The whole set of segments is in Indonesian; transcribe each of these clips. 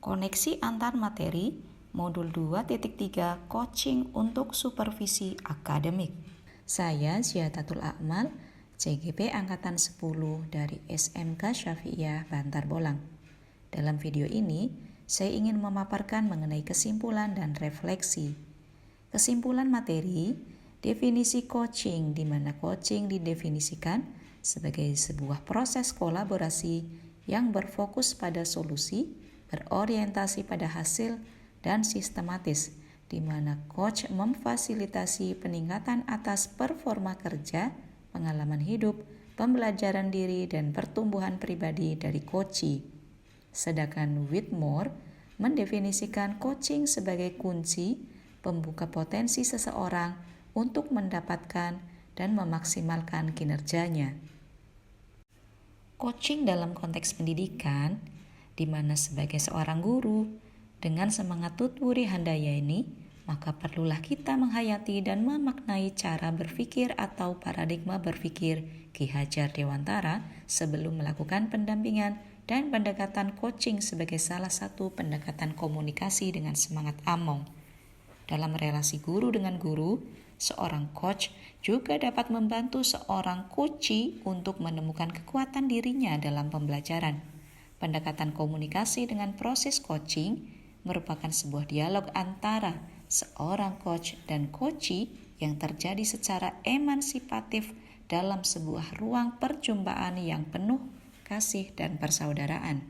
Koneksi antar materi, modul 2.3 coaching untuk supervisi akademik. Saya Ziatatul Akmal, CGP Angkatan 10 dari SMK Syafi'iyah Bantar Bolang. Dalam video ini, saya ingin memaparkan mengenai kesimpulan dan refleksi. Kesimpulan materi, definisi coaching, di mana coaching didefinisikan sebagai sebuah proses kolaborasi yang berfokus pada solusi, berorientasi pada hasil, dan sistematis, di mana coach memfasilitasi peningkatan atas performa kerja, pengalaman hidup, pembelajaran diri, dan pertumbuhan pribadi dari coachee. Sedangkan Whitmore mendefinisikan coaching sebagai kunci pembuka potensi seseorang untuk mendapatkan dan memaksimalkan kinerjanya. Coaching dalam konteks pendidikan, di mana sebagai seorang guru, dengan semangat tutwuri handayani, maka perlulah kita menghayati dan memaknai cara berpikir atau paradigma berpikir Ki Hajar Dewantara sebelum melakukan pendampingan dan pendekatan coaching sebagai salah satu pendekatan komunikasi dengan semangat among. Dalam relasi guru dengan guru, seorang coach juga dapat membantu seorang coachee untuk menemukan kekuatan dirinya dalam pembelajaran. Pendekatan komunikasi dengan proses coaching merupakan sebuah dialog antara seorang coach dan coachee yang terjadi secara emansipatif dalam sebuah ruang perjumpaan yang penuh kasih dan persaudaraan.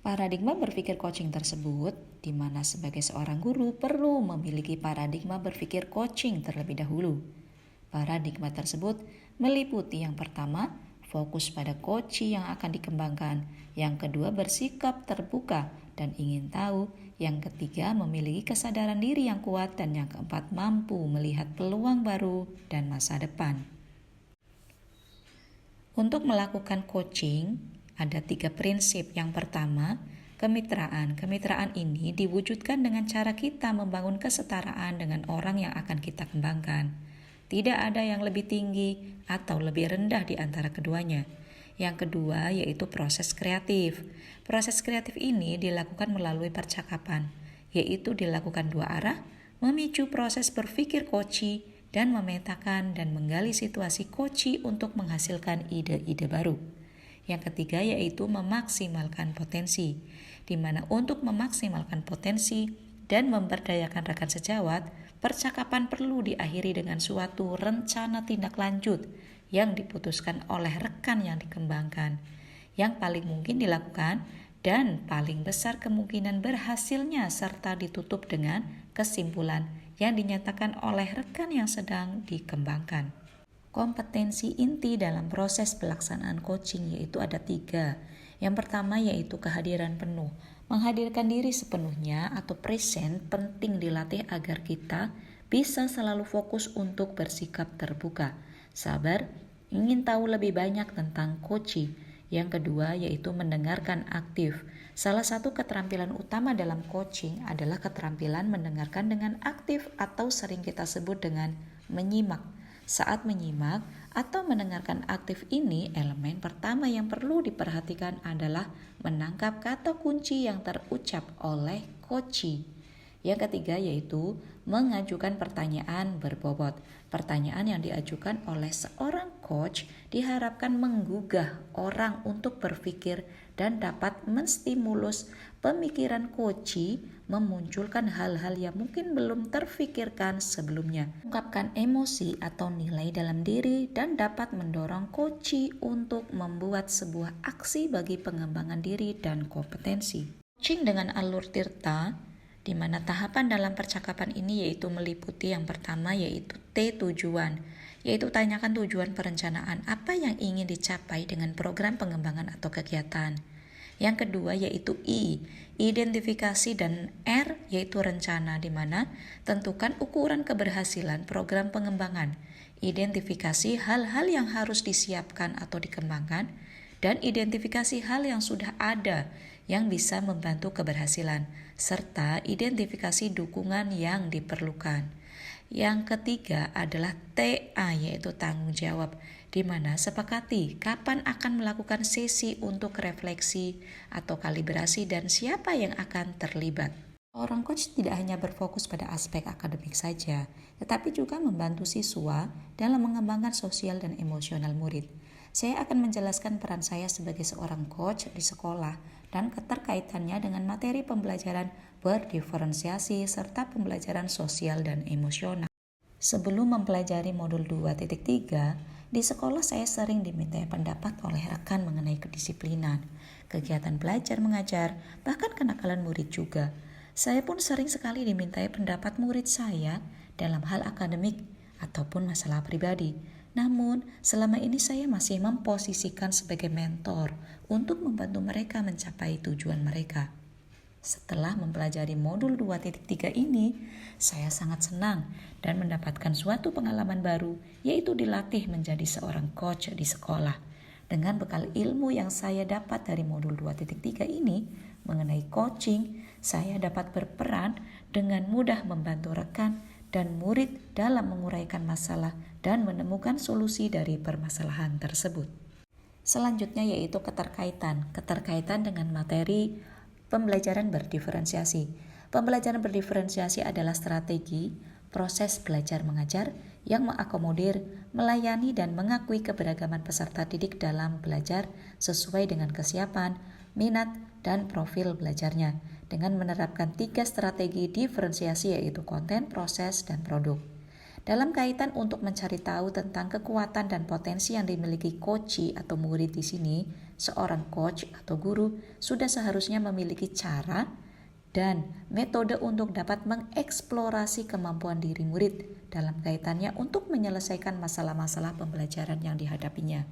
Paradigma berpikir coaching tersebut, di mana sebagai seorang guru perlu memiliki paradigma berpikir coaching terlebih dahulu. Paradigma tersebut meliputi yang pertama, fokus pada coachee yang akan dikembangkan, yang kedua bersikap terbuka dan ingin tahu, yang ketiga memiliki kesadaran diri yang kuat, dan yang keempat mampu melihat peluang baru dan masa depan. Untuk melakukan coaching, ada 3 prinsip. Yang pertama, kemitraan. Kemitraan ini diwujudkan dengan cara kita membangun kesetaraan dengan orang yang akan kita kembangkan. Tidak ada yang lebih tinggi atau lebih rendah di antara keduanya. Yang kedua yaitu proses kreatif. Proses kreatif ini dilakukan melalui percakapan, yaitu dilakukan 2 arah, memicu proses berpikir coachee dan memetakan dan menggali situasi coachee untuk menghasilkan ide-ide baru. Yang ketiga yaitu memaksimalkan potensi, di mana untuk memaksimalkan potensi dan memberdayakan rekan sejawat, percakapan perlu diakhiri dengan suatu rencana tindak lanjut yang diputuskan oleh rekan yang dikembangkan, yang paling mungkin dilakukan dan paling besar kemungkinan berhasilnya serta ditutup dengan kesimpulan yang dinyatakan oleh rekan yang sedang dikembangkan. Kompetensi inti dalam proses pelaksanaan coaching yaitu ada 3. Yang pertama yaitu kehadiran penuh. Menghadirkan diri sepenuhnya atau present penting dilatih agar kita bisa selalu fokus untuk bersikap terbuka, sabar, ingin tahu lebih banyak tentang coaching. Yang kedua yaitu mendengarkan aktif. Salah satu keterampilan utama dalam coaching adalah keterampilan mendengarkan dengan aktif atau sering kita sebut dengan menyimak. Saat menyimak atau mendengarkan aktif ini, elemen pertama yang perlu diperhatikan adalah menangkap kata kunci yang terucap oleh coachee. Yang ketiga yaitu mengajukan pertanyaan berbobot. Pertanyaan yang diajukan oleh seorang coach diharapkan menggugah orang untuk berpikir dan dapat menstimulus pemikiran coachee, memunculkan hal-hal yang mungkin belum terfikirkan sebelumnya, mengungkapkan emosi atau nilai dalam diri, dan dapat mendorong coachee untuk membuat sebuah aksi bagi pengembangan diri dan kompetensi. Coaching dengan alur tirta, di mana tahapan dalam percakapan ini yaitu meliputi yang pertama yaitu T, tujuan, yaitu tanyakan tujuan perencanaan apa yang ingin dicapai dengan program pengembangan atau kegiatan. Yang kedua yaitu I, identifikasi, dan R yaitu rencana, di mana tentukan ukuran keberhasilan program pengembangan, identifikasi hal-hal yang harus disiapkan atau dikembangkan, dan identifikasi hal yang sudah ada yang bisa membantu keberhasilan, serta identifikasi dukungan yang diperlukan. Yang ketiga adalah TA yaitu tanggung jawab, di mana sepakati kapan akan melakukan sesi untuk refleksi atau kalibrasi dan siapa yang akan terlibat. Seorang coach tidak hanya berfokus pada aspek akademik saja, tetapi juga membantu siswa dalam mengembangkan sosial dan emosional murid. Saya akan menjelaskan peran saya sebagai seorang coach di sekolah dan keterkaitannya dengan materi pembelajaran berdiferensiasi serta pembelajaran sosial dan emosional. Sebelum mempelajari modul 2.3, di sekolah saya sering dimintai pendapat oleh rekan mengenai kedisiplinan, kegiatan belajar mengajar, bahkan kenakalan murid juga. Saya pun sering sekali dimintai pendapat murid saya dalam hal akademik ataupun masalah pribadi. Namun, selama ini saya masih memposisikan sebagai mentor untuk membantu mereka mencapai tujuan mereka. Setelah mempelajari modul 2.3 ini, saya sangat senang dan mendapatkan suatu pengalaman baru, yaitu dilatih menjadi seorang coach di sekolah. Dengan bekal ilmu yang saya dapat dari modul 2.3 ini mengenai coaching, saya dapat berperan dengan mudah membantu rekan dan murid dalam menguraikan masalah dan menemukan solusi dari permasalahan tersebut. Selanjutnya yaitu keterkaitan dengan materi pembelajaran berdiferensiasi. Pembelajaran berdiferensiasi adalah strategi proses belajar mengajar yang mengakomodir, melayani dan mengakui keberagaman peserta didik dalam belajar sesuai dengan kesiapan, minat, dan profil belajarnya dengan menerapkan 3 strategi diferensiasi yaitu konten, proses, dan produk. Dalam kaitan untuk mencari tahu tentang kekuatan dan potensi yang dimiliki coach atau murid di sini, seorang coach atau guru sudah seharusnya memiliki cara dan metode untuk dapat mengeksplorasi kemampuan diri murid dalam kaitannya untuk menyelesaikan masalah-masalah pembelajaran yang dihadapinya.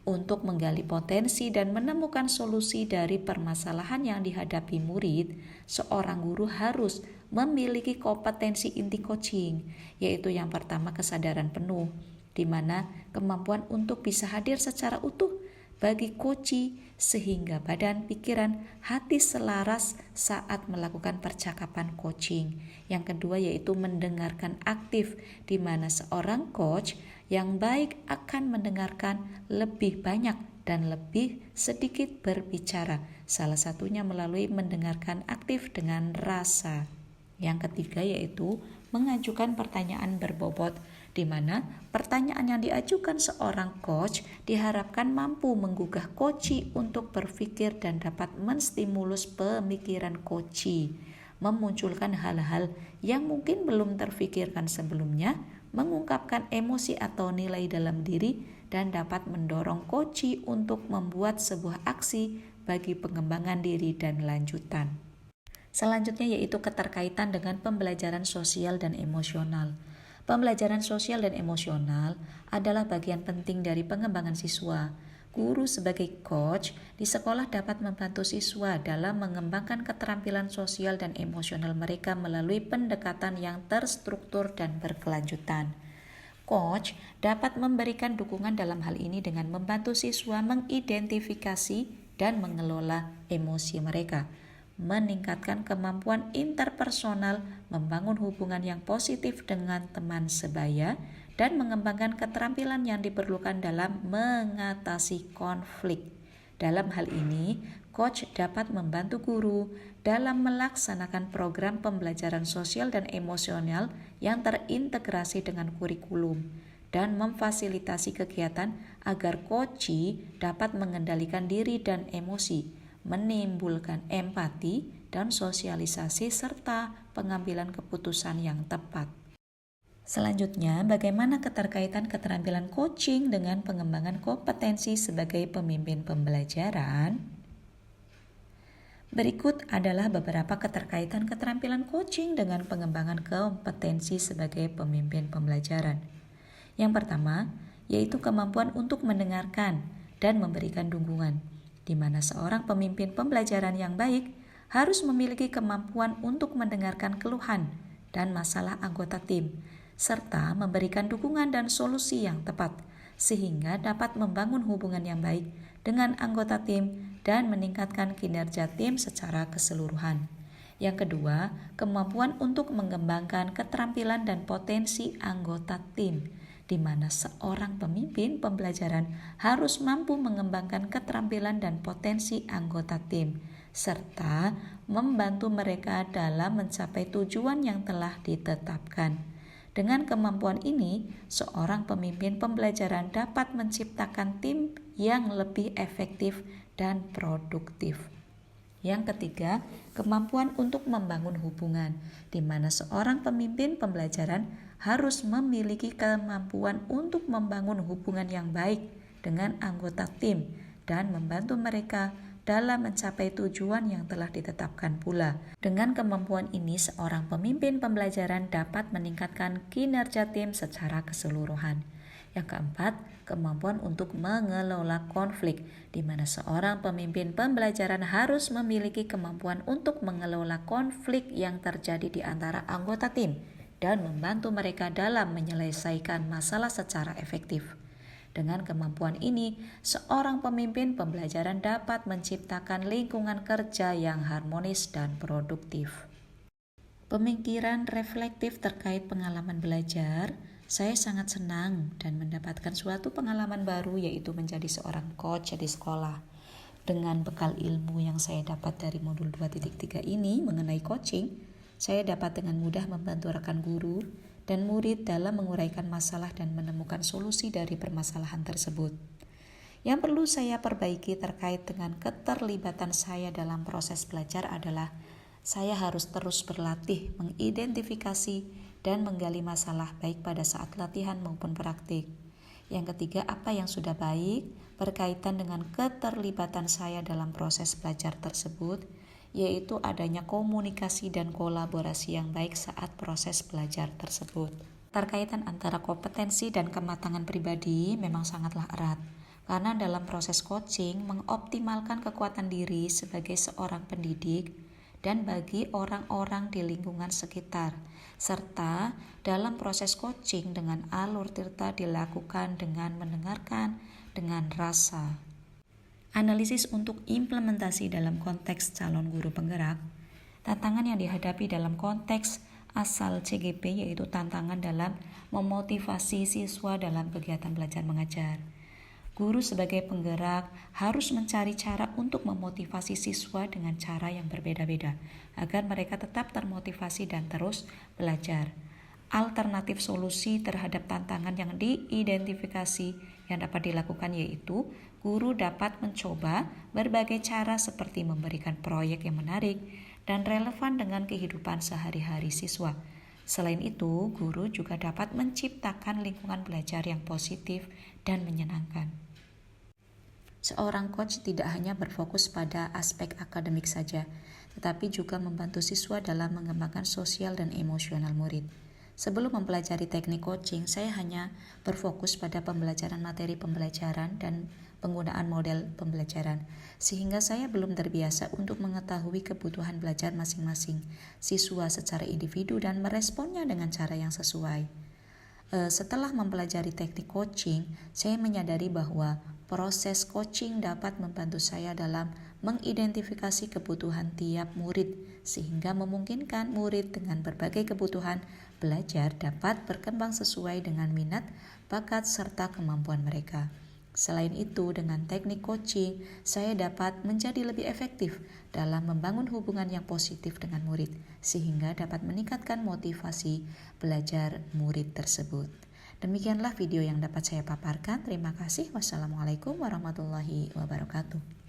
Untuk menggali potensi dan menemukan solusi dari permasalahan yang dihadapi murid, seorang guru harus memiliki kompetensi inti coaching, yaitu yang pertama kesadaran penuh, di mana kemampuan untuk bisa hadir secara utuh bagi coach sehingga badan, pikiran, hati selaras saat melakukan percakapan coaching. Yang kedua yaitu mendengarkan aktif, di mana seorang coach yang baik akan mendengarkan lebih banyak dan lebih sedikit berbicara, salah satunya melalui mendengarkan aktif dengan rasa. Yang ketiga yaitu mengajukan pertanyaan berbobot, di mana pertanyaan yang diajukan seorang coach diharapkan mampu menggugah coach untuk berpikir dan dapat menstimulus pemikiran coach, memunculkan hal-hal yang mungkin belum terfikirkan sebelumnya, mengungkapkan emosi atau nilai dalam diri, dan dapat mendorong coach untuk membuat sebuah aksi bagi pengembangan diri dan lanjutan. Selanjutnya yaitu keterkaitan dengan pembelajaran sosial dan emosional. Pembelajaran sosial dan emosional adalah bagian penting dari pengembangan siswa. Guru sebagai coach di sekolah dapat membantu siswa dalam mengembangkan keterampilan sosial dan emosional mereka melalui pendekatan yang terstruktur dan berkelanjutan. Coach dapat memberikan dukungan dalam hal ini dengan membantu siswa mengidentifikasi dan mengelola emosi mereka, meningkatkan kemampuan interpersonal, membangun hubungan yang positif dengan teman sebaya, dan mengembangkan keterampilan yang diperlukan dalam mengatasi konflik. Dalam hal ini, coach dapat membantu guru dalam melaksanakan program pembelajaran sosial dan emosional yang terintegrasi dengan kurikulum dan memfasilitasi kegiatan agar coach dapat mengendalikan diri dan emosi, menimbulkan empati dan sosialisasi serta pengambilan keputusan yang tepat. Selanjutnya, bagaimana keterkaitan keterampilan coaching dengan pengembangan kompetensi sebagai pemimpin pembelajaran? Berikut adalah beberapa keterkaitan keterampilan coaching dengan pengembangan kompetensi sebagai pemimpin pembelajaran. Yang pertama, yaitu kemampuan untuk mendengarkan dan memberikan dukungan, di mana seorang pemimpin pembelajaran yang baik harus memiliki kemampuan untuk mendengarkan keluhan dan masalah anggota tim, serta memberikan dukungan dan solusi yang tepat, sehingga dapat membangun hubungan yang baik dengan anggota tim dan meningkatkan kinerja tim secara keseluruhan. Yang kedua, kemampuan untuk mengembangkan keterampilan dan potensi anggota tim, di mana seorang pemimpin pembelajaran harus mampu mengembangkan keterampilan dan potensi anggota tim, serta membantu mereka dalam mencapai tujuan yang telah ditetapkan. Dengan kemampuan ini, seorang pemimpin pembelajaran dapat menciptakan tim yang lebih efektif dan produktif. Yang ketiga, kemampuan untuk membangun hubungan, di mana seorang pemimpin pembelajaran harus memiliki kemampuan untuk membangun hubungan yang baik dengan anggota tim dan membantu mereka dalam mencapai tujuan yang telah ditetapkan pula. Dengan kemampuan ini, seorang pemimpin pembelajaran dapat meningkatkan kinerja tim secara keseluruhan. Yang keempat, kemampuan untuk mengelola konflik, di mana seorang pemimpin pembelajaran harus memiliki kemampuan untuk mengelola konflik yang terjadi di antara anggota tim dan membantu mereka dalam menyelesaikan masalah secara efektif. Dengan kemampuan ini, seorang pemimpin pembelajaran dapat menciptakan lingkungan kerja yang harmonis dan produktif. Pemikiran reflektif terkait pengalaman belajar. Saya sangat senang dan mendapatkan suatu pengalaman baru, yaitu menjadi seorang coach di sekolah. Dengan bekal ilmu yang saya dapat dari modul 2.3 ini mengenai coaching, saya dapat dengan mudah membantu rekan guru dan murid dalam menguraikan masalah dan menemukan solusi dari permasalahan tersebut. Yang perlu saya perbaiki terkait dengan keterlibatan saya dalam proses belajar adalah saya harus terus berlatih mengidentifikasi dan menggali masalah baik pada saat latihan maupun praktik. Yang ketiga, apa yang sudah baik berkaitan dengan keterlibatan saya dalam proses belajar tersebut, yaitu adanya komunikasi dan kolaborasi yang baik saat proses belajar tersebut. Keterkaitan antara kompetensi dan kematangan pribadi memang sangatlah erat, karena dalam proses coaching mengoptimalkan kekuatan diri sebagai seorang pendidik dan bagi orang-orang di lingkungan sekitar, serta dalam proses coaching dengan alur tirta dilakukan dengan mendengarkan dengan rasa. Analisis untuk implementasi dalam konteks calon guru penggerak. Tantangan yang dihadapi dalam konteks asal CGP yaitu tantangan dalam memotivasi siswa dalam kegiatan belajar mengajar. Guru sebagai penggerak harus mencari cara untuk memotivasi siswa dengan cara yang berbeda-beda agar mereka tetap termotivasi dan terus belajar. Alternatif solusi terhadap tantangan yang diidentifikasi yang dapat dilakukan yaitu guru dapat mencoba berbagai cara seperti memberikan proyek yang menarik dan relevan dengan kehidupan sehari-hari siswa. Selain itu, guru juga dapat menciptakan lingkungan belajar yang positif dan menyenangkan. Seorang coach tidak hanya berfokus pada aspek akademik saja, tetapi juga membantu siswa dalam mengembangkan sosial dan emosional murid. Sebelum mempelajari teknik coaching, saya hanya berfokus pada pembelajaran materi pembelajaran dan penggunaan model pembelajaran, sehingga saya belum terbiasa untuk mengetahui kebutuhan belajar masing-masing siswa secara individu dan meresponnya dengan cara yang sesuai. Setelah mempelajari teknik coaching, saya menyadari bahwa proses coaching dapat membantu saya dalam mengidentifikasi kebutuhan tiap murid, sehingga memungkinkan murid dengan berbagai kebutuhan belajar dapat berkembang sesuai dengan minat, bakat, serta kemampuan mereka. Selain itu, dengan teknik coaching, saya dapat menjadi lebih efektif dalam membangun hubungan yang positif dengan murid, sehingga dapat meningkatkan motivasi belajar murid tersebut. Demikianlah video yang dapat saya paparkan. Terima kasih. Wassalamualaikum warahmatullahi wabarakatuh.